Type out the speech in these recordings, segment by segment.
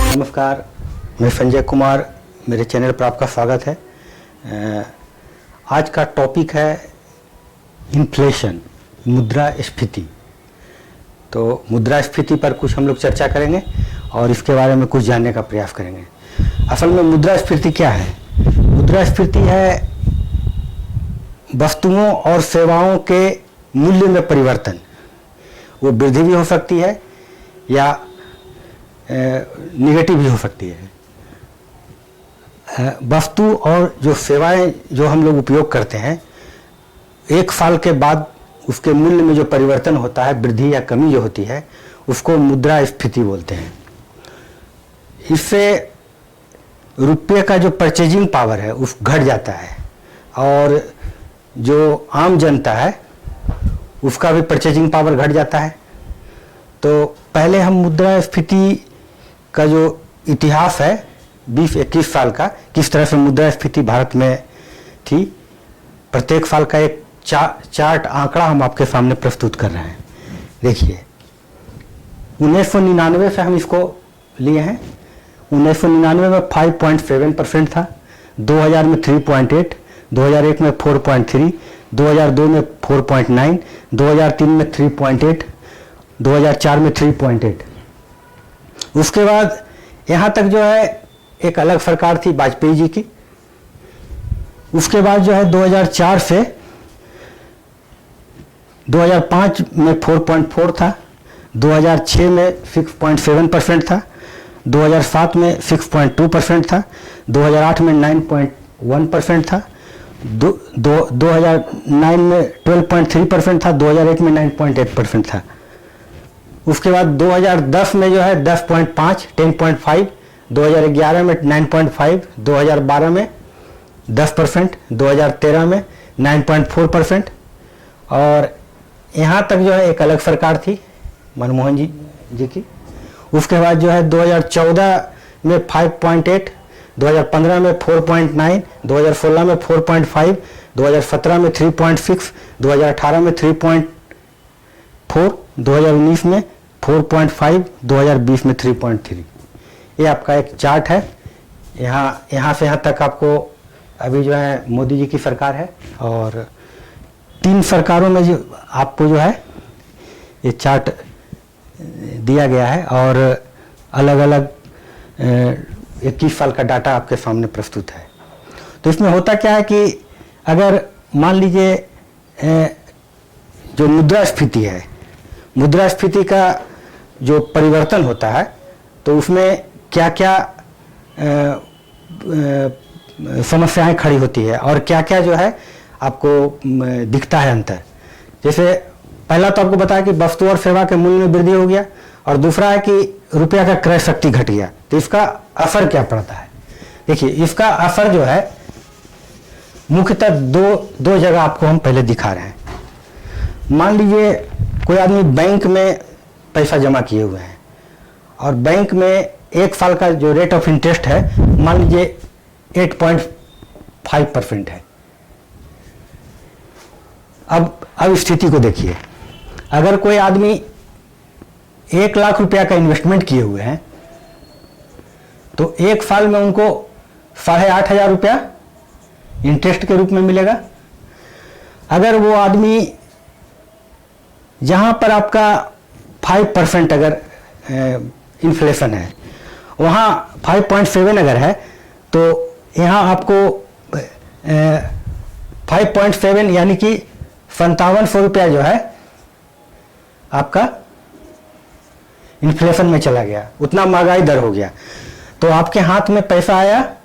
नमस्कार, मैं संजय कुमार, मेरे चैनल पर आपका स्वागत है। आज का टॉपिक है इन्फ्लेशन, मुद्रास्फीति। तो मुद्रास्फीति पर कुछ हम लोग चर्चा करेंगे और इसके बारे में कुछ जानने का प्रयास करेंगे। असल में मुद्रास्फीति क्या है? मुद्रास्फीति है वस्तुओं और सेवाओं के मूल्य में परिवर्तन। वो वृद्धि भी हो सकती है या निगेटिव भी हो सकती है। वस्तु और जो सेवाएं जो हम लोग उपयोग करते हैं, एक साल के बाद उसके मूल्य में जो परिवर्तन होता है, वृद्धि या कमी जो होती है, उसको मुद्रास्फीति बोलते हैं। इससे रुपये का जो परचेजिंग पावर है उस घट जाता है और जो आम जनता है उसका भी परचेजिंग पावर घट जाता है। तो पहले हम मुद्रास्फीति का जो इतिहास है 20-21 साल का, किस तरह से मुद्रास्फीति भारत में थी, प्रत्येक साल का एक चार्ट आंकड़ा हम आपके सामने प्रस्तुत कर रहे हैं। देखिए 1999 से हम इसको लिए हैं। 1999 में 5.7% था, 2000 में 3.8, 2001 में 4.3, 2002 में 4.9, 2003 में 3.8, 2004 में 3.8। उसके बाद यहाँ तक जो है एक अलग सरकार थी वाजपेयी जी की। उसके बाद जो है 2004 से 2005 में 4.4 था, 2006 में 6.7% था, 2007 में 6.2% था, 2008 में 9.1% था, 2009 में 12.3% था, 2001 में 9.8% था। उसके बाद 2010 में जो है 10.5 10.5, 2011 में 9.5, 2012 में 10%, 2013 में 9.4%। और यहाँ तक जो है एक अलग सरकार थी मनमोहन जी की। उसके बाद जो है 2014 में 5.8, 2015 में 4.9, 2016 में 4.5, 2017 में 3.6, 2018 में 3.4, 2019 में 4.5, 2020 में 3.3। ये आपका एक चार्ट है। यहाँ से यहाँ तक आपको अभी जो है मोदी जी की सरकार है और 3 सरकारों में जो आपको जो है ये चार्ट दिया गया है और अलग अलग 21 साल का डाटा आपके सामने प्रस्तुत है। तो इसमें होता क्या है कि अगर मान लीजिए जो मुद्रास्फीति है, मुद्रास्फीति का जो परिवर्तन होता है तो उसमें क्या क्या समस्याएं खड़ी होती है और क्या क्या जो है आपको दिखता है अंतर। जैसे पहला तो आपको बताया कि वस्तु और सेवा के मूल्य में वृद्धि हो गया और दूसरा है कि रुपया का क्रय शक्ति घट गया। तो इसका असर क्या पड़ता है? देखिए इसका असर जो है मुख्यतः दो जगह आपको हम पहले दिखा रहे हैं। मान लीजिए कोई आदमी बैंक में पैसा जमा किए हुए हैं और बैंक में एक साल का जो रेट ऑफ इंटरेस्ट है मान लीजिए 8.5% है। अब स्थिति को देखिए, अगर कोई आदमी 1 लाख रुपया का इन्वेस्टमेंट किए हुए हैं तो एक साल में उनको 8,500 रुपया इंटरेस्ट के रूप में मिलेगा। अगर वो आदमी जहां पर आपका 5% अगर इन्फ्लेशन है, वहाँ 5.7 अगर है तो यहाँ आपको 5.7 यानी कि 5700 रुपया जो है आपका इन्फ्लेशन में चला गया, उतना महंगाई दर हो गया। तो आपके हाथ में पैसा आया,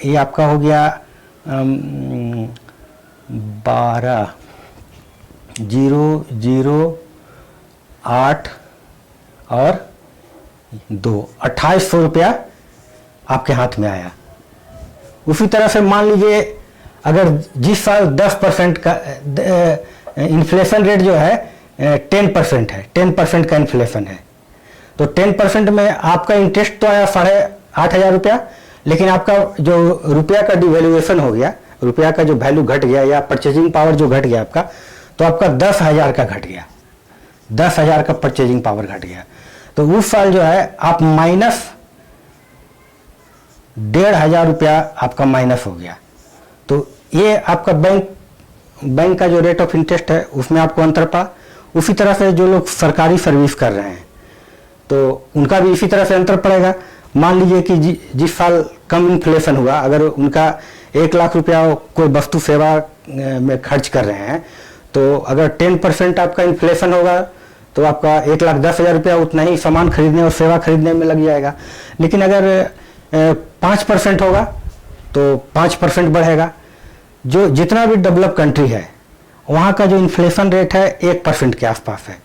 ये आपका हो गया 12,008 और 2,2800 रुपया आपके हाथ में आया। उसी तरह से मान लीजिए अगर जिस साल 10% का इन्फ्लेशन रेट जो है 10% है, 10% का इन्फ्लेशन है, तो 10% में आपका इंटरेस्ट तो आया 8,500 रुपया, लेकिन आपका जो रुपया का डिवेल्युएशन हो गया, रुपया का जो वैल्यू घट गया या परचेजिंग पावर जो घट गया आपका, तो आपका 10,000 का घट गया, 10,000 का परचेजिंग पावर घट गया। तो उस साल जो है आप माइनस 1,500 रुपया आपका माइनस हो गया। तो ये आपका बैंक का जो रेट ऑफ इंटरेस्ट है उसमें आपको अंतर पड़ा। उसी तरह से जो लोग सरकारी सर्विस कर रहे हैं तो उनका भी इसी तरह से अंतर पड़ेगा। मान लीजिए कि जिस साल कम इन्फ्लेशन हुआ, अगर उनका 1 लाख रुपया कोई वस्तु सेवा में खर्च कर रहे हैं तो अगर 10% आपका इन्फ्लेशन होगा तो आपका 1,10,000 रुपया उतना ही सामान खरीदने और सेवा खरीदने में लग जाएगा। लेकिन अगर 5% होगा तो 5% बढ़ेगा। जो जितना भी डेवलप कंट्री है वहाँ का जो इन्फ्लेशन रेट है 1% के आसपास है,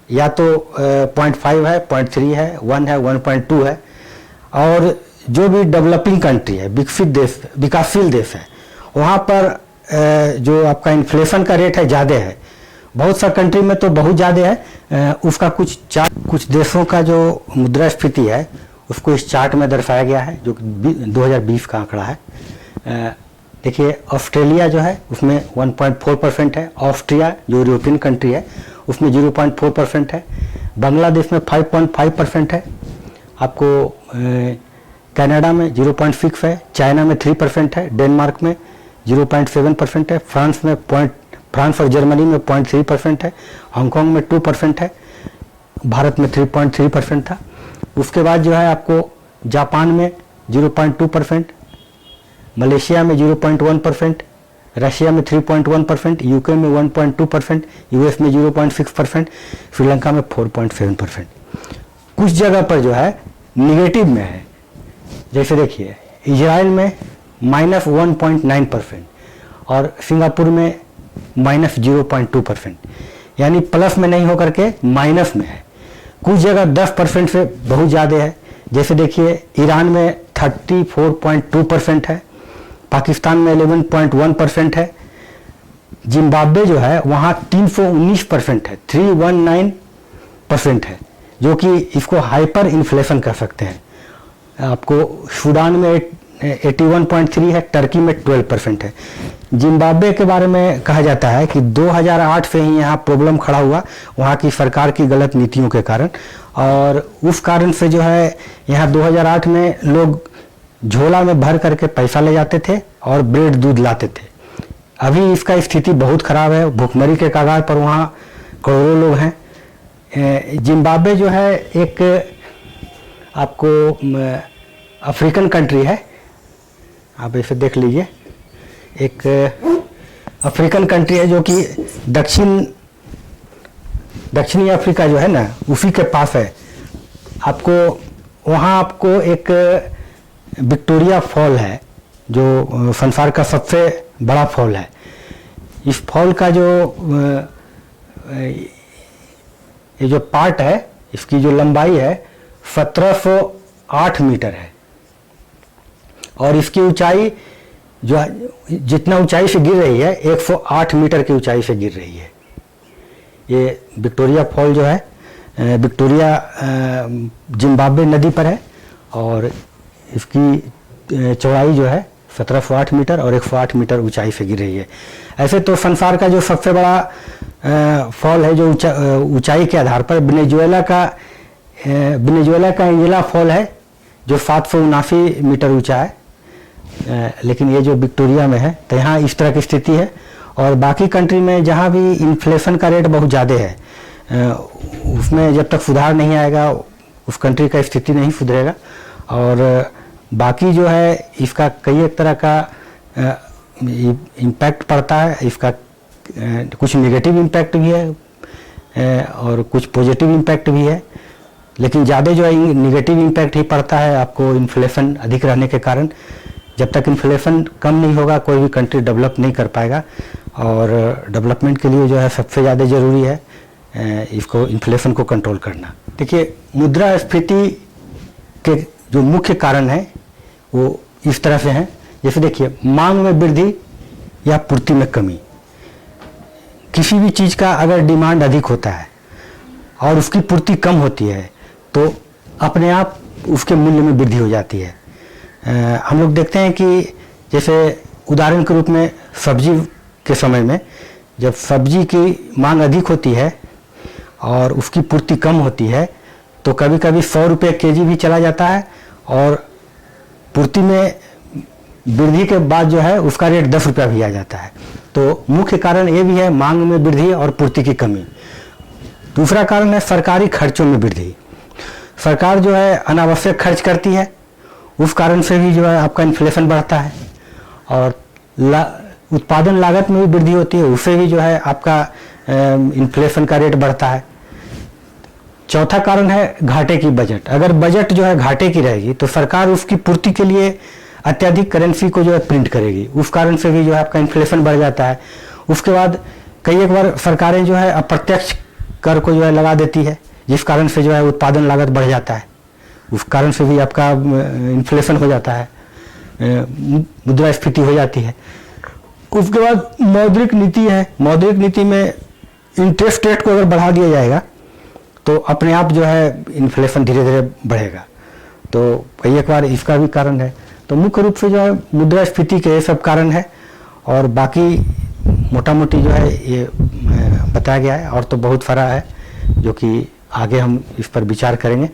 या तो 0.5 है, 0.3 है, 1 है, 1.2 है। और जो भी डेवलपिंग कंट्री है, विकसित देश, विकासशील देश है, वहाँ पर जो आपका इन्फ्लेशन का रेट है ज़्यादा है। बहुत सा कंट्री में तो बहुत ज़्यादा है। उसका कुछ देशों का जो मुद्रास्फीति है उसको इस चार्ट में दर्शाया गया है जो 2020 का आंकड़ा है। देखिए ऑस्ट्रेलिया जो है उसमें 1.4% है, ऑस्ट्रिया जो यूरोपियन कंट्री है उसमें 0.4% है, बांग्लादेश में 5.5% है, आपको कनाडा में 0.6 है, चाइना में 3% है, डेनमार्क में 0.7% है, फ्रांस और जर्मनी में 0.3% है, हांगकांग में 2% है, भारत में 3.3% था। उसके बाद जो है आपको जापान में 0.2%, मलेशिया में 0.1%, रशिया में 3.1%, यूके में 1.2%, यूएस में 0.6%, श्रीलंका में 4.7%। कुछ जगह पर जो है निगेटिव में है, जैसे देखिए इजराइल में -1.9% और सिंगापुर में -0.2%, यानी प्लस में नहीं होकर के माइनस में है। कुछ जगह 10% से बहुत ज़्यादा है, जैसे देखिए ईरान में 34.2% है, पाकिस्तान में 11.1% है, जिम्बाब्वे जो है वहाँ 319% है, 319% है, जो कि इसको हाइपर इन्फ्लेशन कह सकते हैं। आपको सूडान में 81.3 है, टर्की में 12% है। जिम्बाब्वे के बारे में कहा जाता है कि 2008 से ही यहाँ प्रॉब्लम खड़ा हुआ वहाँ की सरकार की गलत नीतियों के कारण, और उस कारण से जो है यहाँ 2008 में लोग झोला में भर करके पैसा ले जाते थे और ब्रेड दूध लाते थे। अभी इसका स्थिति बहुत खराब है, भुखमरी के कगार पर वहाँ करोड़ों लोग हैं। जिम्बाब्वे जो है एक आपको अफ्रीकन कंट्री है, आप इसे देख लीजिए, एक अफ्रीकन कंट्री है जो कि दक्षिणी अफ्रीका जो है ना उसी के पास है। आपको वहाँ आपको एक विक्टोरिया फॉल है जो संसार का सबसे बड़ा फॉल है। इस फॉल का जो ये जो पार्ट है इसकी जो लंबाई है 1708 मीटर है, और इसकी ऊंचाई जो जितना ऊंचाई से गिर रही है 108 मीटर की ऊंचाई से गिर रही है। ये विक्टोरिया फॉल जो है विक्टोरिया जिम्बाब्वे नदी पर है, और इसकी चौड़ाई जो है 1708 मीटर और 108 मीटर ऊंचाई से गिर रही है। ऐसे तो संसार का जो सबसे बड़ा फॉल है जो ऊंचाई के आधार पर वेनेजुएला का एंजेला फॉल है जो 779 मीटर ऊंचा है, लेकिन ये जो विक्टोरिया में है तो यहाँ इस तरह की स्थिति है। और बाकी कंट्री में जहाँ भी इन्फ्लेशन का रेट बहुत ज़्यादा है उसमें जब तक सुधार नहीं आएगा उस कंट्री का स्थिति नहीं सुधरेगा। और बाकी जो है इसका कई एक तरह का इम्पैक्ट पड़ता है, इसका कुछ नेगेटिव इम्पैक्ट भी है और कुछ पॉजिटिव इम्पैक्ट भी है, लेकिन ज़्यादा जो है नेगेटिव इम्पैक्ट ही पड़ता है आपको इन्फ्लेशन अधिक रहने के कारण। जब तक इन्फ्लेशन कम नहीं होगा कोई भी कंट्री डेवलप नहीं कर पाएगा, और डेवलपमेंट के लिए जो है सबसे ज़्यादा ज़रूरी है इसको इन्फ्लेशन को कंट्रोल करना। देखिए मुद्रास्फीति के जो मुख्य कारण है वो इस तरह से हैं, जैसे देखिए मांग में वृद्धि या पूर्ति में कमी। किसी भी चीज़ का अगर डिमांड अधिक होता है और उसकी पूर्ति कम होती है तो अपने आप उसके मूल्य में वृद्धि हो जाती है। हम लोग देखते हैं कि जैसे उदाहरण के रूप में सब्जी के समय में जब सब्जी की मांग अधिक होती है और उसकी पूर्ति कम होती है तो कभी कभी 100 रुपये केजी भी चला जाता है, और पूर्ति में वृद्धि के बाद जो है उसका रेट 10 रुपया भी आ जाता है। तो मुख्य कारण ये भी है मांग में वृद्धि और पूर्ति की कमी। दूसरा कारण है सरकारी खर्चों में वृद्धि। सरकार जो है अनावश्यक खर्च करती है, उस कारण से भी जो है आपका इन्फ्लेशन बढ़ता है, और उत्पादन लागत में भी वृद्धि होती है, उससे भी जो है आपका इन्फ्लेशन का रेट बढ़ता है। चौथा कारण है घाटे की बजट। अगर बजट जो है घाटे की रहेगी तो सरकार उसकी पूर्ति के लिए अत्यधिक करेंसी को जो है प्रिंट करेगी, उस कारण से भी जो है आपका इन्फ्लेशन बढ़ जाता है। उसके बाद कई एक बार सरकारें जो है अप्रत्यक्ष कर को जो है लगा देती है, जिस कारण से जो है उत्पादन लागत बढ़ जाता है, उस कारण से भी आपका इन्फ्लेशन हो जाता है, मुद्रास्फीति हो जाती है। उसके बाद मौद्रिक नीति है। मौद्रिक नीति में इंटरेस्ट रेट को अगर बढ़ा दिया जाएगा तो अपने आप जो है इन्फ्लेशन धीरे धीरे बढ़ेगा। तो कई एक बार इसका भी कारण है। तो मुख्य रूप से जो है मुद्रास्फीति के ये सब कारण है, और बाकी मोटा मोटी जो है ये बताया गया है, और तो बहुत सारा है जो कि आगे हम इस पर विचार करेंगे।